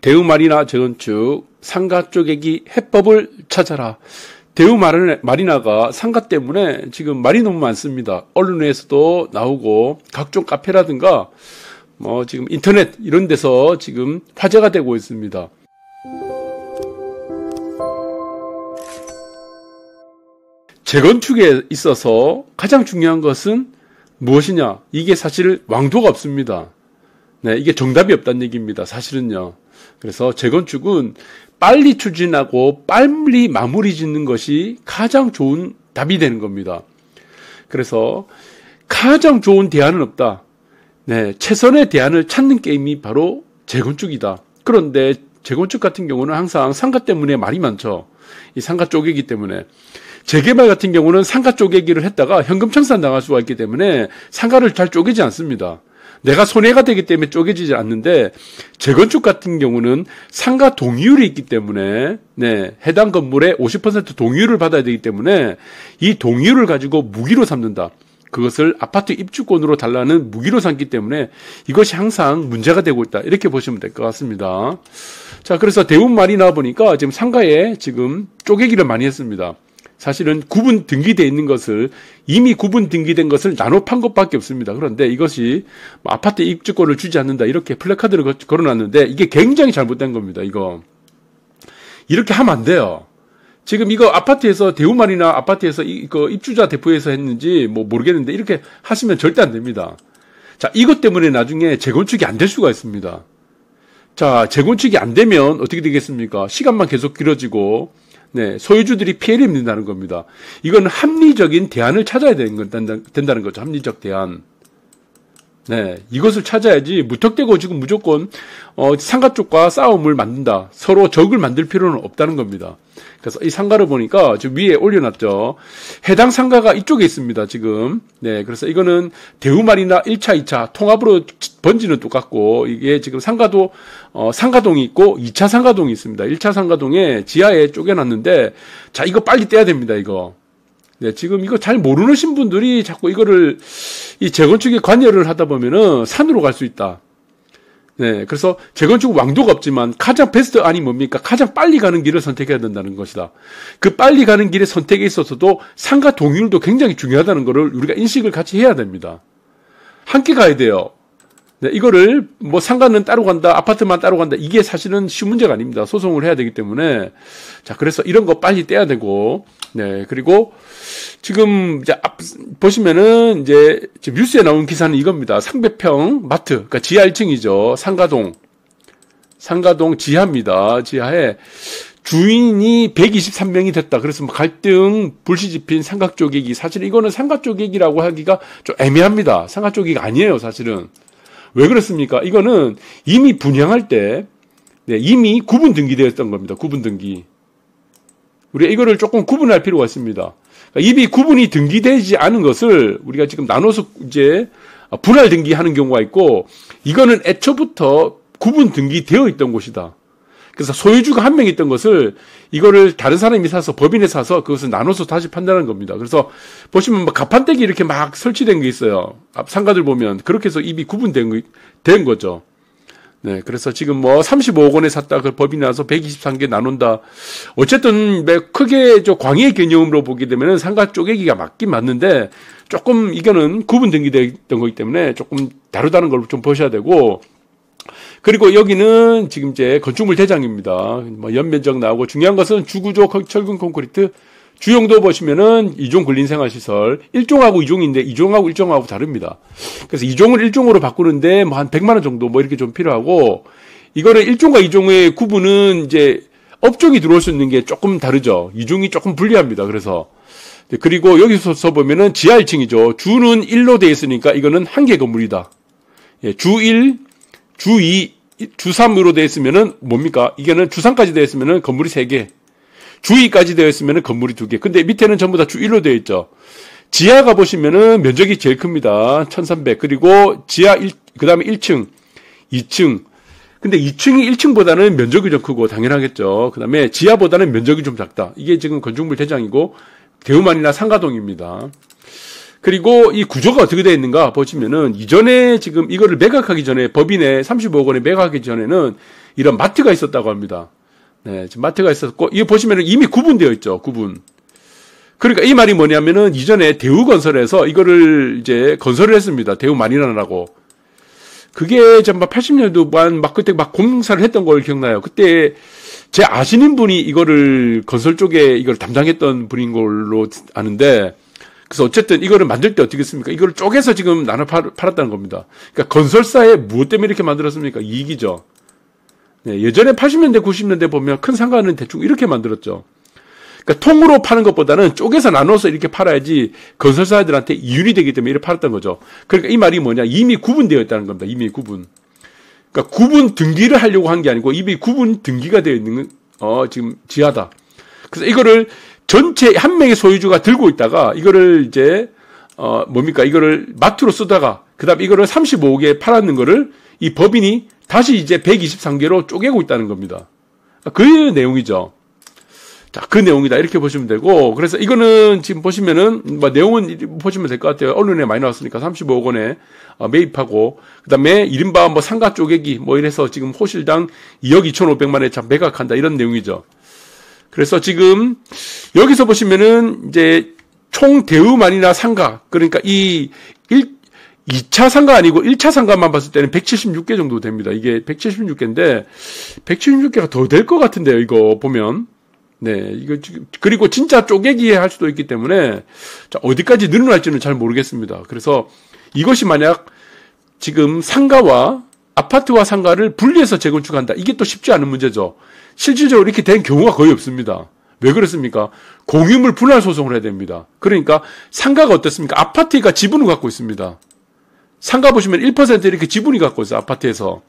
대우마리나 재건축 상가 쪼개기 해법을 찾아라. 대우마리나가 상가 때문에 지금 말이 너무 많습니다. 언론에서도 나오고 각종 카페라든가 지금 인터넷 이런 데서 지금 화제가 되고 있습니다. 재건축에 있어서 가장 중요한 것은 무엇이냐? 이게 사실 왕도가 없습니다. 네, 이게 정답이 없다는 얘기입니다. 사실은요. 그래서 재건축은 빨리 추진하고 빨리 마무리 짓는 것이 가장 좋은 답이 되는 겁니다. 그래서 가장 좋은 대안은 없다. 네, 최선의 대안을 찾는 게임이 바로 재건축이다. 그런데 재건축 같은 경우는 항상 상가 때문에 말이 많죠. 이 상가 쪼개기 때문에. 재개발 같은 경우는 상가 쪼개기를 했다가 현금 청산 당할 수가 있기 때문에 상가를 잘 쪼개지 않습니다. 내가 손해가 되기 때문에 쪼개지지 않는데 재건축 같은 경우는 상가 동의율이 있기 때문에 해당 건물에 50% 동의율을 받아야 되기 때문에 이 동의율을 가지고 무기로 삼는다. 그것을 아파트 입주권으로 달라는 무기로 삼기 때문에 이것이 항상 문제가 되고 있다. 이렇게 보시면 될 것 같습니다. 자, 그래서 대우마리나 보니까 지금 상가에 지금 쪼개기를 많이 했습니다. 사실은 구분 등기되어 있는 것을 이미 구분 등기된 것을 나눠 판 것밖에 없습니다. 그런데 이것이 아파트 입주권을 주지 않는다 이렇게 플래카드를 걸어놨는데 이게 굉장히 잘못된 겁니다. 이렇게 하면 안 돼요. 지금 이거 아파트에서 대우마리나 아파트에서 이거 입주자 대표에서 했는지 모르겠는데 이렇게 하시면 절대 안 됩니다. 자, 이것 때문에 나중에 재건축이 안 될 수가 있습니다. 자, 재건축이 안 되면 어떻게 되겠습니까? 시간만 계속 길어지고 소유주들이 피해를 입는다는 겁니다. 이건 합리적인 대안을 찾아야 된다는 거죠. 합리적 대안. 이것을 찾아야지 무턱대고 지금 무조건 상가 쪽과 싸움을 만든다. 서로 적을 만들 필요는 없다는 겁니다. 그래서 이 상가를 보니까 지금 위에 올려놨죠. 해당 상가가 이쪽에 있습니다. 지금. 그래서 이거는 대우마리나 1차, 2차 통합으로 번지는 똑같고 이게 지금 상가도 상가동이 있고 2차 상가동이 있습니다. 1차 상가동에 지하에 쪼개놨는데 자, 이거 빨리 떼야 됩니다. 이거. 지금 이거 잘 모르는 분들이 자꾸 이거를 이 재건축에 관여를 하다 보면은 산으로 갈 수 있다. 그래서 재건축 왕도가 없지만 가장 베스트 안이 뭡니까? 가장 빨리 가는 길을 선택해야 된다는 것이다. 그 빨리 가는 길의 선택에 있어서도 상가 동의율도 굉장히 중요하다는 것을 우리가 인식을 같이 해야 됩니다. 함께 가야 돼요. 이거를 상가는 따로 간다, 아파트만 따로 간다, 이게 사실은 쉬운 문제가 아닙니다. 소송을 해야 되기 때문에. 자, 그래서 이런 거 빨리 떼야 되고, 그리고 지금 이제 보시면은 이제 뉴스에 나온 기사는 이겁니다. 상배평 마트, 그러니까 지하 1층이죠. 상가동 지하입니다. 지하에 주인이 123명이 됐다. 그래서 갈등, 불씨 지핀 상가 쪼개기. 사실 이거는 상가 쪼개기라고 하기가 좀 애매합니다. 상가 쪼개기가 아니에요, 사실은. 왜 그렇습니까? 이거는 이미 분양할 때 이미 구분 등기되었던 겁니다. 구분 등기. 우리가 이거를 조금 구분할 필요가 있습니다. 그러니까 이미 구분이 등기되지 않은 것을 우리가 지금 나눠서 이제 분할 등기하는 경우가 있고 이거는 애초부터 구분 등기되어 있던 곳이다. 그래서 소유주가 한 명 있던 것을 이거를 다른 사람이 사서 법인에 사서 그것을 나눠서 다시 판단하는 겁니다. 그래서 보시면 가판대기 이렇게 막 설치된 게 있어요. 앞 상가들 보면 그렇게 해서 이미 구분된 거죠. 그래서 지금 35억 원에 샀다 그 법인에 나서 123개 나눈다. 어쨌든 크게 광의 개념으로 보게 되면은 상가 쪼개기가 맞긴 맞는데 조금 이거는 구분 등기됐던 거기 때문에 조금 다르다는 걸 좀 보셔야 되고. 그리고 여기는 지금 이제 건축물 대장입니다. 연면적 나오고 중요한 것은 주구조 철근 콘크리트 주용도 보시면은 2종 근린생활시설 1종하고 2종인데 2종하고 1종하고 다릅니다. 그래서 2종을 1종으로 바꾸는데 한 100만 원 정도 이렇게 좀 필요하고 이거는 1종과 2종의 구분은 이제 업종이 들어올 수 있는 게 조금 다르죠. 2종이 조금 불리합니다. 그래서 그리고 여기서 보면은 지하 1층이죠. 주는 1로 되어 있으니까 이거는 한 개 건물이다. 주 1, 주 2, 주 3으로 되어 있으면은 뭡니까? 이게는 주 3까지 되어 있으면은 건물이 3개. 주 2까지 되어 있으면은 건물이 2개. 근데 밑에는 전부 다 주 1로 되어 있죠. 지하가 보시면은 면적이 제일 큽니다. 1300. 그리고 지하 1, 그 다음에 1층, 2층. 근데 2층이 1층보다는 면적이 좀 크고 당연하겠죠. 그 다음에 지하보다는 면적이 좀 작다. 이게 지금 건축물 대장이고 대우마리나 상가동입니다. 그리고 이 구조가 어떻게 되어 있는가 보시면은 이전에 지금 이거를 매각하기 전에 법인에 35억 원에 매각하기 전에는 이런 마트가 있었다고 합니다. 네, 지금 마트가 있었고, 이거 보시면은 이미 구분되어 있죠, 구분. 그러니까 이 말이 뭐냐면은 이전에 대우건설에서 이거를 이제 건설을 했습니다. 대우마리나라고. 그게 정말 80년도만 막 그때 막 공사를 했던 걸 기억나요. 그때 제 아시는 분이 이거를 건설 쪽에 이걸 담당했던 분인 걸로 아는데, 그래서 어쨌든 이거를 만들 때 어떻게 했습니까? 이거를 쪼개서 지금 나눠 팔았다는 겁니다. 그러니까 건설사에 무엇 때문에 이렇게 만들었습니까? 이익이죠. 네, 예전에 80년대, 90년대 보면 큰 상가는 대충 이렇게 만들었죠. 그러니까 통으로 파는 것보다는 쪼개서 나눠서 이렇게 팔아야지 건설사들한테 이윤이 되기 때문에 이렇게 팔았던 거죠. 그러니까 이 말이 뭐냐? 이미 구분되어 있다는 겁니다. 이미 구분. 그러니까 구분 등기를 하려고 한 게 아니고 이미 구분 등기가 되어 있는 지금 지하다. 그래서 이거를 전체 한 명의 소유주가 들고 있다가 이거를 이제 이거를 마트로 쓰다가 그다음에 이거를 35억에 팔았는 거를 이 법인이 다시 이제 123개로 쪼개고 있다는 겁니다. 그 내용이죠. 자, 그 내용이다. 이렇게 보시면 되고, 그래서 이거는 지금 보시면은, 내용은 보시면 될 것 같아요. 언론에 많이 나왔으니까 35억 원에 매입하고, 그 다음에 이른바 상가 쪼개기, 이래서 지금 호실당 2억 2,500만에 참 매각한다. 이런 내용이죠. 그래서 지금, 여기서 보시면은, 이제, 총 대우만이나 상가, 그러니까 2차 상가 아니고 1차 상가만 봤을 때는 176개 정도 됩니다. 이게 176개인데, 176개가 더 될 것 같은데요. 이거 보면. 네, 이거 그리고 진짜 쪼개기 할 수도 있기 때문에 자, 어디까지 늘어날지는 잘 모르겠습니다. 그래서 이것이 만약 지금 상가와 아파트와 상가를 분리해서 재건축한다. 이게 또 쉽지 않은 문제죠. 실질적으로 이렇게 된 경우가 거의 없습니다. 왜 그렇습니까? 공유물 분할 소송을 해야 됩니다. 그러니까 상가가 어떻습니까? 아파트가 지분을 갖고 있습니다. 상가 보시면 1% 이렇게 지분이 갖고 있어요. 아파트에서.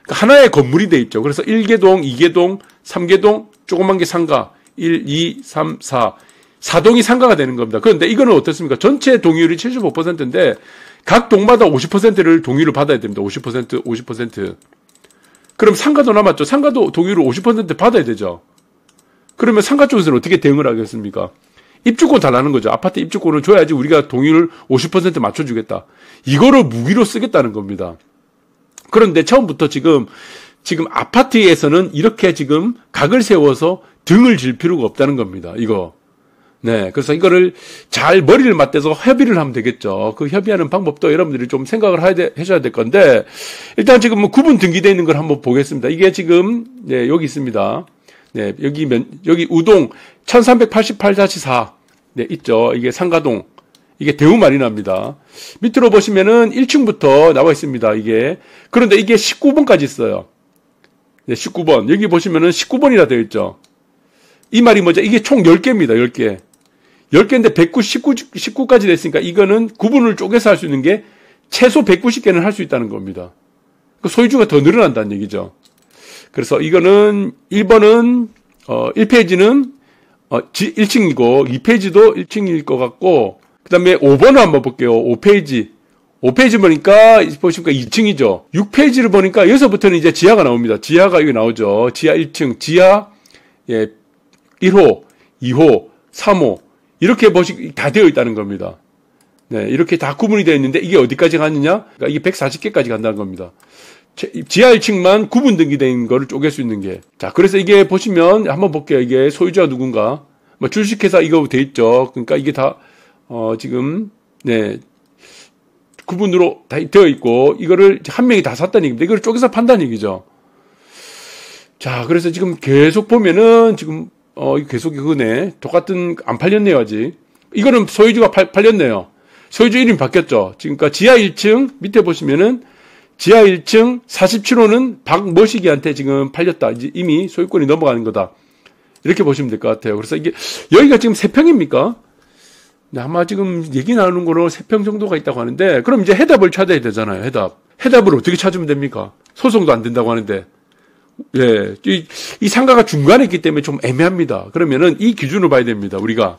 그러니까 하나의 건물이 돼 있죠. 그래서 1개동, 2개동, 3개동, 조그만 게 상가, 1, 2, 3, 4. 4동이 상가가 되는 겁니다. 그런데 이거는 어떻습니까? 전체 동의율이 75%인데 각 동마다 50%를 동의를 받아야 됩니다. 50%, 50%. 그럼 상가도 남았죠. 상가도 동의율을 50% 받아야 되죠. 그러면 상가 쪽에서는 어떻게 대응을 하겠습니까? 입주권 달라는 거죠. 아파트 입주권을 줘야지 우리가 동의율 50% 맞춰주겠다. 이거를 무기로 쓰겠다는 겁니다. 그런데 처음부터 지금 아파트에서는 이렇게 지금 각을 세워서 등을 질 필요가 없다는 겁니다. 이거. 네. 그래서 이거를 잘 머리를 맞대서 협의를 하면 되겠죠. 그 협의하는 방법도 여러분들이 좀 생각을 하셔야 될 건데, 일단 지금 구분 등기되어 있는 걸 한번 보겠습니다. 이게 지금, 네, 여기 있습니다. 네, 여기 우동 1388-4. 네, 있죠. 이게 상가동. 이게 대우마리나입니다. 밑으로 보시면은 1층부터 나와 있습니다. 이게. 그런데 이게 19번까지 있어요. 네, 19번. 여기 보시면은 19번이라 되어 있죠. 이 말이 뭐죠? 이게 총 10개입니다. 10개. 10개인데 19까지 됐으니까 이거는 구분을 쪼개서 할 수 있는 게 최소 190개는 할 수 있다는 겁니다. 그 소유주가 더 늘어난다는 얘기죠. 그래서 이거는 1번은 1페이지는 1층이고 2페이지도 1층일 것 같고 그다음에 5번을 한번 볼게요. 5페이지 보니까 보시니까 2층이죠. 6페이지를 보니까 여기서부터는 이제 지하가 나옵니다. 지하가 여기 나오죠. 지하 1층, 지하 1호, 2호, 3호 이렇게 다 되어 있다는 겁니다. 네, 이렇게 다 구분이 되어 있는데 이게 어디까지 가느냐? 그러니까 이게 140개까지 간다는 겁니다. 지하 1층만 구분 등기된 거를 쪼갤 수 있는 게. 자, 그래서 이게 보시면 한번 볼게요. 이게 소유주가 누군가. 주식회사 이거 돼 있죠. 그러니까 이게 다 지금 네. 구분으로 다 되어 있고 이거를 한 명이 다 샀다는 얘기입니다. 이걸 쪼개서 판다는 얘기죠. 자, 그래서 지금 계속 보면은 지금 계속 이거네. 똑같은 안 팔렸네요, 아직. 이거는 소유주가 팔렸네요. 소유주 이름이 바뀌었죠. 지금까 지하 1층 밑에 보시면은 지하 1층 47호는 박머시기한테 지금 팔렸다. 이제 이미 소유권이 넘어가는 거다. 이렇게 보시면 될 것 같아요. 그래서 이게 여기가 지금 3평입니까? 네, 아마 지금 얘기 나누는 거로 3평 정도가 있다고 하는데, 그럼 이제 해답을 찾아야 되잖아요, 해답. 해답을 어떻게 찾으면 됩니까? 소송도 안 된다고 하는데. 예, 이 상가가 중간에 있기 때문에 좀 애매합니다. 그러면은 이 기준을 봐야 됩니다, 우리가.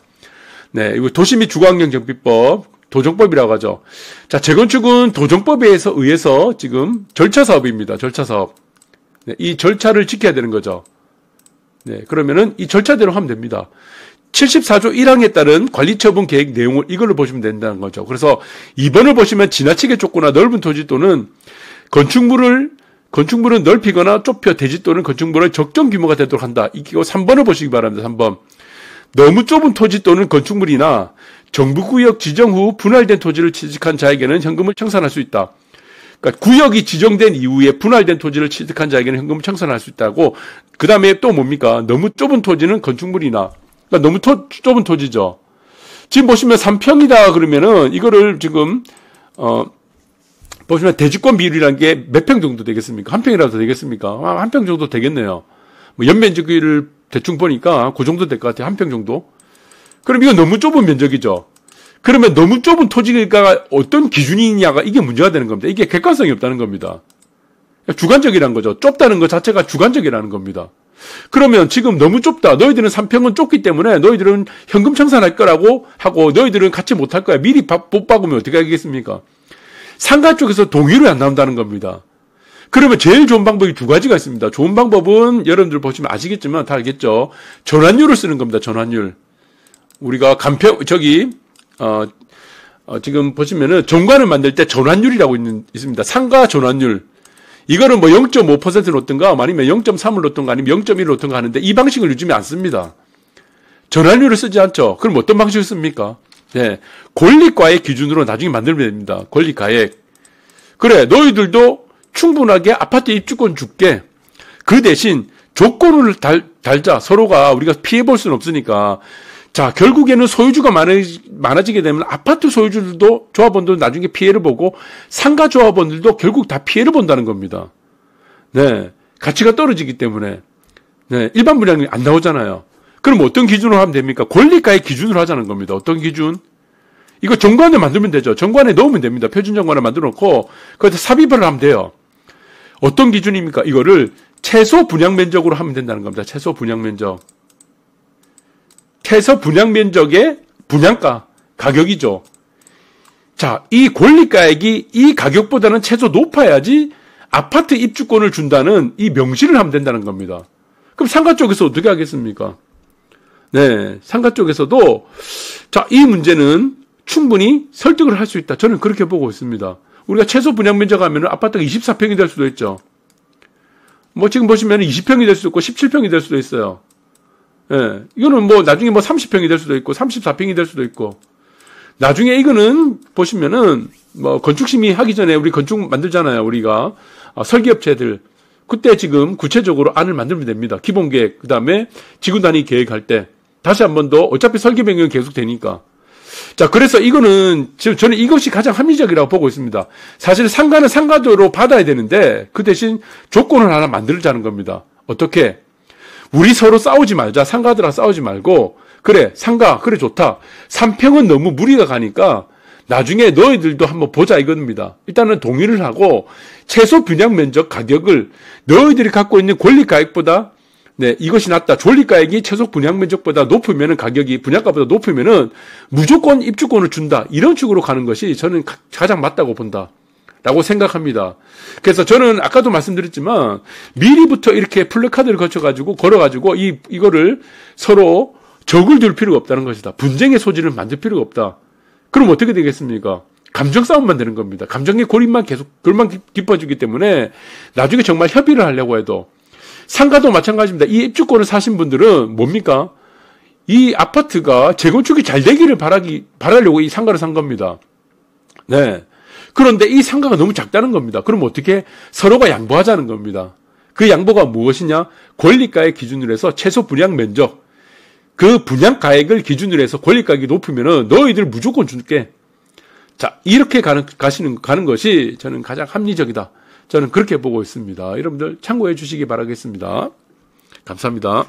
네, 이거 도시및 주거환경정비법, 도정법이라고 하죠. 자, 재건축은 도정법에 의해서 지금 절차 사업입니다, 절차 사업. 네, 이 절차를 지켜야 되는 거죠. 네, 그러면은 이 절차대로 하면 됩니다. 74조 1항에 따른 관리처분 계획 내용을 이걸로 보시면 된다는 거죠. 그래서 2번을 보시면 지나치게 좁거나 넓은 토지 또는 건축물을 건축물은 넓히거나 좁혀 대지 또는 건축물의 적정 규모가 되도록 한다. 이거 3번을 보시기 바랍니다. 3번. 너무 좁은 토지 또는 건축물이나 정부구역 지정 후 분할된 토지를 취득한 자에게는 현금을 청산할 수 있다. 그러니까 구역이 지정된 이후에 분할된 토지를 취득한 자에게는 현금을 청산할 수 있다고. 그 다음에 또 뭡니까? 너무 좁은 토지는 건축물이나, 그러니까 너무 좁은 토지죠. 지금 보시면 3평이다 그러면은 이거를 지금 보시면 대지권 비율이라는 게 몇 평 정도 되겠습니까? 한 평이라도 되겠습니까? 한 평 정도 되겠네요. 뭐 연면적을 대충 보니까 그 정도 될 것 같아요. 한 평 정도. 그럼 이거 너무 좁은 면적이죠. 그러면 너무 좁은 토지가 어떤 기준이냐가 이게 문제가 되는 겁니다. 이게 객관성이 없다는 겁니다. 주관적이라는 거죠. 좁다는 것 자체가 주관적이라는 겁니다. 그러면 지금 너무 좁다. 너희들은 3평은 좁기 때문에 너희들은 현금 청산할 거라고 하고 너희들은 같이 못할 거야. 미리 못 박으면 어떻게 하겠습니까? 상가 쪽에서 동의를 안 나온다는 겁니다. 그러면 제일 좋은 방법이 두 가지가 있습니다. 좋은 방법은 여러분들 보시면 아시겠지만 다 알겠죠. 전환율을 쓰는 겁니다. 전환율. 우리가 지금 보시면은 정관을 만들 때 전환율이라고 있습니다. 상가 전환율. 이거는 뭐 0.5%를 놓든가 아니면 0.3을 놓든가 아니면 0.1을 놓든가 하는데 이 방식을 요즘에 안 씁니다. 전환율을 쓰지 않죠. 그럼 어떤 방식을 씁니까? 네. 권리가액 기준으로 나중에 만들면 됩니다. 권리가액. 그래, 너희들도 충분하게 아파트 입주권 줄게. 그 대신 조건을 달자. 서로가 우리가 피해볼 수는 없으니까. 자, 결국에는 소유주가 많아지게 되면 아파트 소유주들도 조합원들도 나중에 피해를 보고 상가 조합원들도 결국 다 피해를 본다는 겁니다. 네. 가치가 떨어지기 때문에. 네. 일반 분양이 안 나오잖아요. 그럼 어떤 기준으로 하면 됩니까? 권리가의 기준으로 하자는 겁니다. 어떤 기준? 이거 정관에 만들면 되죠. 정관에 넣으면 됩니다. 표준 정관을 만들어 놓고 거기서 삽입을 하면 돼요. 어떤 기준입니까? 이거를 최소 분양 면적으로 하면 된다는 겁니다. 최소 분양 면적. 최소 분양 면적의 분양가, 가격이죠. 자, 이 권리가액이 이 가격보다는 최소 높아야지 아파트 입주권을 준다는 이 명시를 하면 된다는 겁니다. 그럼 상가 쪽에서 어떻게 하겠습니까? 네, 상가 쪽에서도 자, 이 문제는 충분히 설득을 할 수 있다. 저는 그렇게 보고 있습니다. 우리가 최소 분양 면적 하면 아파트가 24평이 될 수도 있죠. 뭐 지금 보시면 20평이 될 수도 있고 17평이 될 수도 있어요. 예. 이거는 뭐 나중에 뭐 30평이 될 수도 있고 34평이 될 수도 있고. 나중에 이거는 보시면은 뭐 건축심의 하기 전에 우리 건축 만들잖아요. 우리가 설계업체들. 그때 지금 구체적으로 안을 만들면 됩니다. 기본 계획, 그다음에 지구 단위 계획할 때 다시 한 번 더 어차피 설계 변경이 계속 되니까. 자, 그래서 이거는 지금 저는 이것이 가장 합리적이라고 보고 있습니다. 사실 상가는 상가대로 받아야 되는데 그 대신 조건을 하나 만들자는 겁니다. 어떻게? 우리 서로 싸우지 말자. 상가들하고 싸우지 말고 그래 상가 그래 좋다. 3평은 너무 무리가 가니까 나중에 너희들도 한번 보자 이겁니다. 일단은 동의를 하고 최소 분양 면적 가격을 너희들이 갖고 있는 권리가액보다 네, 이것이 낫다. 권리가액이 최소 분양 면적보다 높으면은 가격이 분양가보다 높으면은 무조건 입주권을 준다. 이런 식으로 가는 것이 저는 가장 맞다고 본다. 라고 생각합니다. 그래서 저는 아까도 말씀드렸지만 미리부터 이렇게 플래카드를 걸어가지고 이거를 서로 적을 둘 필요가 없다는 것이다. 분쟁의 소지를 만들 필요가 없다. 그럼 어떻게 되겠습니까? 감정 싸움만 되는 겁니다. 감정의 골만 깊어지기 때문에 나중에 정말 협의를 하려고 해도 상가도 마찬가지입니다. 이 입주권을 사신 분들은 뭡니까? 이 아파트가 재건축이 잘 되기를 바라려고 이 상가를 산 겁니다. 네. 그런데 이 상가가 너무 작다는 겁니다. 그럼 어떻게? 서로가 양보하자는 겁니다. 그 양보가 무엇이냐? 권리가액 기준으로 해서 최소 분양 면적, 그 분양가액을 기준으로 해서 권리가액이 높으면은 너희들 무조건 줄게. 자, 이렇게 가는 것이 저는 가장 합리적이다. 저는 그렇게 보고 있습니다. 여러분들 참고해 주시기 바라겠습니다. 감사합니다.